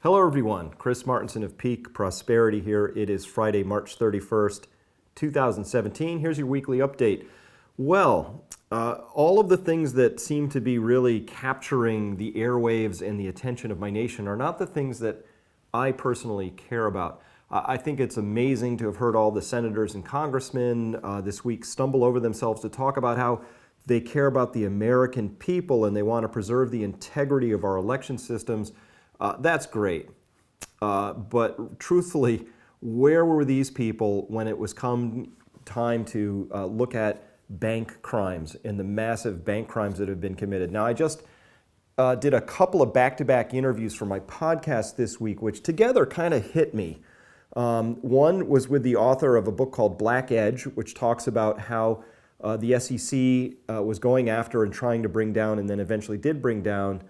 Hello everyone, Chris Martenson of Peak Prosperity here. It is Friday, March 31st, 2017. Here's your weekly update. Well, all of the things that seem to be really capturing the airwaves and the attention of my nation are not the things that I personally care about. I think it's amazing to have heard all the senators and congressmen this week stumble over themselves to talk about how they care about the American people and they want to preserve the integrity of our election systems. That's great. But truthfully, where were these people when it was come time to look at bank crimes and the massive bank crimes that have been committed? Now, I just did a couple of back-to-back interviews for my podcast this week, which together kind of hit me. One was with the author of a book called Black Edge, which talks about how the SEC was going after and trying to bring down, and then eventually did bring down,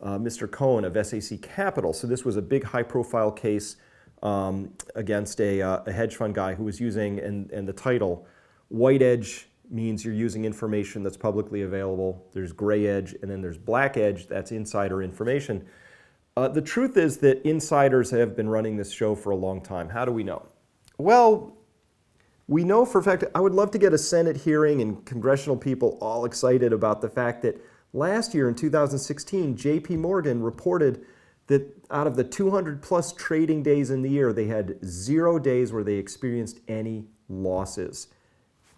Mr. Cohen of SAC Capital. So this was a big high-profile case against a hedge fund guy who was using, and the title, White Edge means you're using information that's publicly available. There's gray edge, and then there's black edge, that's insider information. The truth is that insiders have been running this show for a long time. How do we know? Well, we know for a fact, I would love to get a Senate hearing and congressional people all excited about the fact that last year in 2016, JP Morgan reported that out of the 200 plus trading days in the year, they had 0 days where they experienced any losses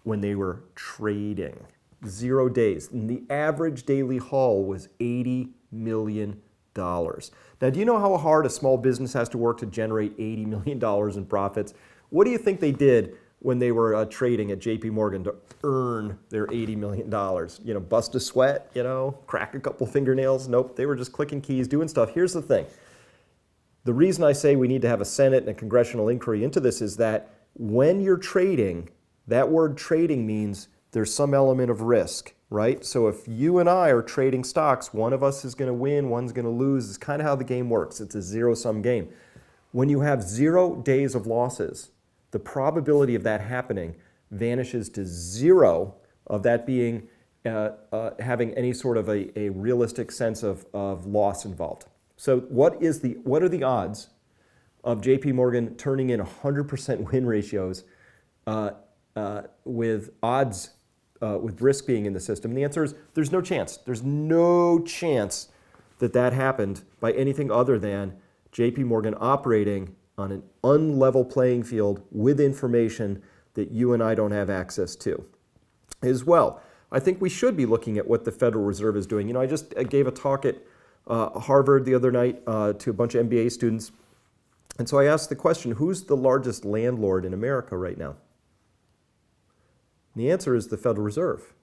when they were trading. 0 days. And the average daily haul was $80 million. Now, do you know how hard a small business has to work to generate $80 million in profits? What do you think they did when they were trading at JP Morgan to earn their $80 million? Bust a sweat, crack a couple fingernails? Nope, they were just clicking keys, doing stuff. Here's the thing. The reason I say we need to have a Senate and a congressional inquiry into this is that when you're trading, that word trading means there's some element of risk, right? So if you and I are trading stocks, one of us is going to win, one's going to lose. It's kind of how the game works. It's a zero-sum game. When you have 0 days of losses, the probability of that happening vanishes to zero, of that being having any sort of a realistic sense of loss involved. So what are the odds of JP Morgan turning in 100% win ratios with odds with risk being in the system? And the answer is there's no chance. There's no chance that happened by anything other than JP Morgan operating on an unlevel playing field with information that you and I don't have access to. As well, I think we should be looking at what the Federal Reserve is doing. I just gave a talk at Harvard the other night to a bunch of MBA students. And so I asked the question, who's the largest landlord in America right now? And the answer is the Federal Reserve.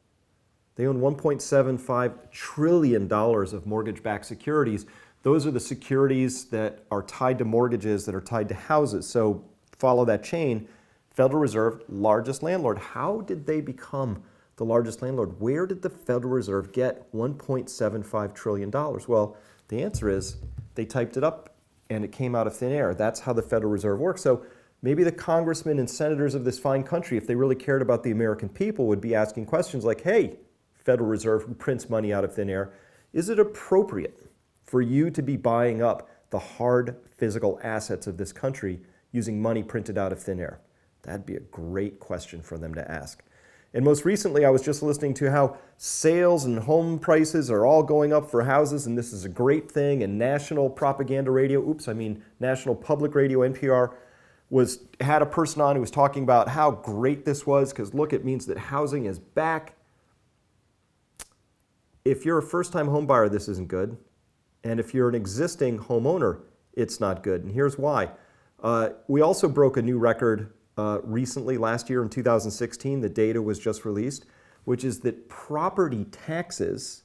They own $1.75 trillion of mortgage-backed securities. Those are the securities that are tied to mortgages that are tied to houses. So follow that chain. Federal Reserve, largest landlord. How did they become the largest landlord? Where did the Federal Reserve get $1.75 trillion? Well, the answer is they typed it up and it came out of thin air. That's how the Federal Reserve works. So maybe the congressmen and senators of this fine country, if they really cared about the American people, would be asking questions like, hey, Federal Reserve, who prints money out of thin air, is it appropriate for you to be buying up the hard physical assets of this country using money printed out of thin air? That'd be a great question for them to ask. And most recently, I was just listening to how sales and home prices are all going up for houses, and this is a great thing, and national propaganda radio, National Public Radio, NPR, had a person on who was talking about how great this was, because look, it means that housing is back. If you're a first-time home buyer, this isn't good. And if you're an existing homeowner, it's not good. And here's why. We also broke a new record recently, last year in 2016. The data was just released, which is that property taxes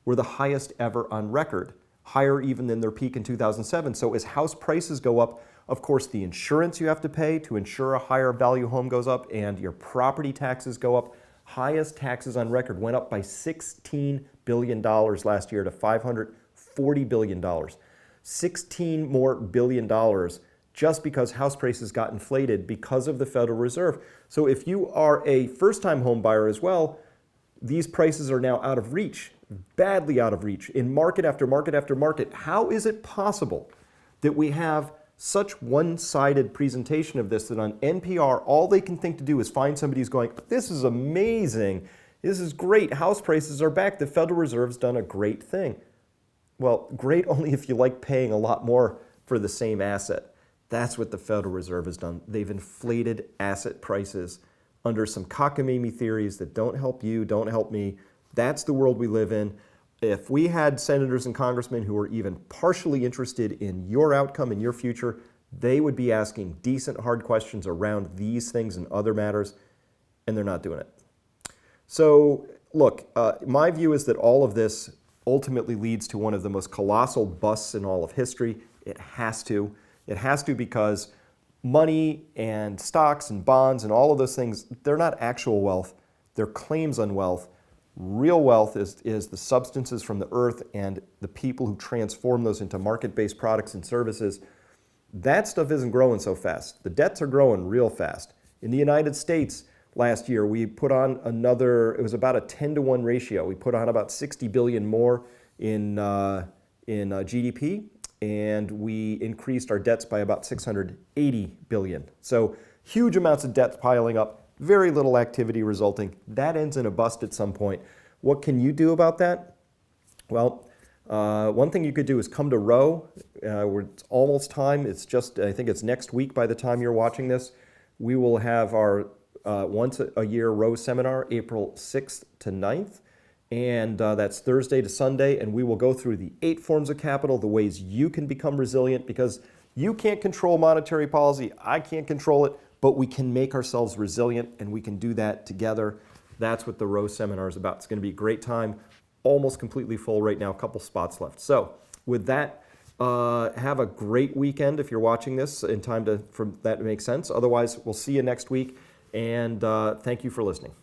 were the highest ever on record, higher even than their peak in 2007. So as house prices go up, of course, the insurance you have to pay to insure a higher value home goes up, and your property taxes go up. Highest taxes on record, went up by $16 billion last year to $540 billion. $16 more billion just because house prices got inflated because of the Federal Reserve. So if you are a first-time home buyer as well, these prices are now out of reach, badly out of reach, in market after market after market. How is it possible that we have such one-sided presentation of this that on NPR, all they can think to do is find somebody who's going, this is amazing, this is great, house prices are back, the Federal Reserve's done a great thing. Well, great only if you like paying a lot more for the same asset. That's what the Federal Reserve has done. They've inflated asset prices under some cockamamie theories that don't help you, don't help me. That's the world we live in. If we had senators and congressmen who were even partially interested in your outcome and your future, they would be asking decent, hard questions around these things and other matters, and they're not doing it. So, look, my view is that all of this ultimately leads to one of the most colossal busts in all of history. It has to. It has to because money and stocks and bonds and all of those things, they're not actual wealth. They're claims on wealth. Real wealth is the substances from the earth and the people who transform those into market-based products and services. That stuff isn't growing so fast. The debts are growing real fast. In the United States last year, we put on it was about a 10-to-1 ratio. We put on about 60 billion more in GDP, and we increased our debts by about 680 billion. So huge amounts of debt piling up. Very little activity resulting. That ends in a bust at some point. What can you do about that? Well, one thing you could do is come to Row. It's almost time. I think it's next week by the time you're watching this. We will have our once a year Row seminar, April 6th to 9th. And that's Thursday to Sunday. And we will go through the 8 forms of capital, the ways you can become resilient, because you can't control monetary policy. I can't control it. But we can make ourselves resilient, and we can do that together. That's what the Row seminar is about. It's going to be a great time. Almost completely full right now, a couple spots left. So with that, have a great weekend if you're watching this in time for that to make sense. Otherwise, we'll see you next week, and thank you for listening.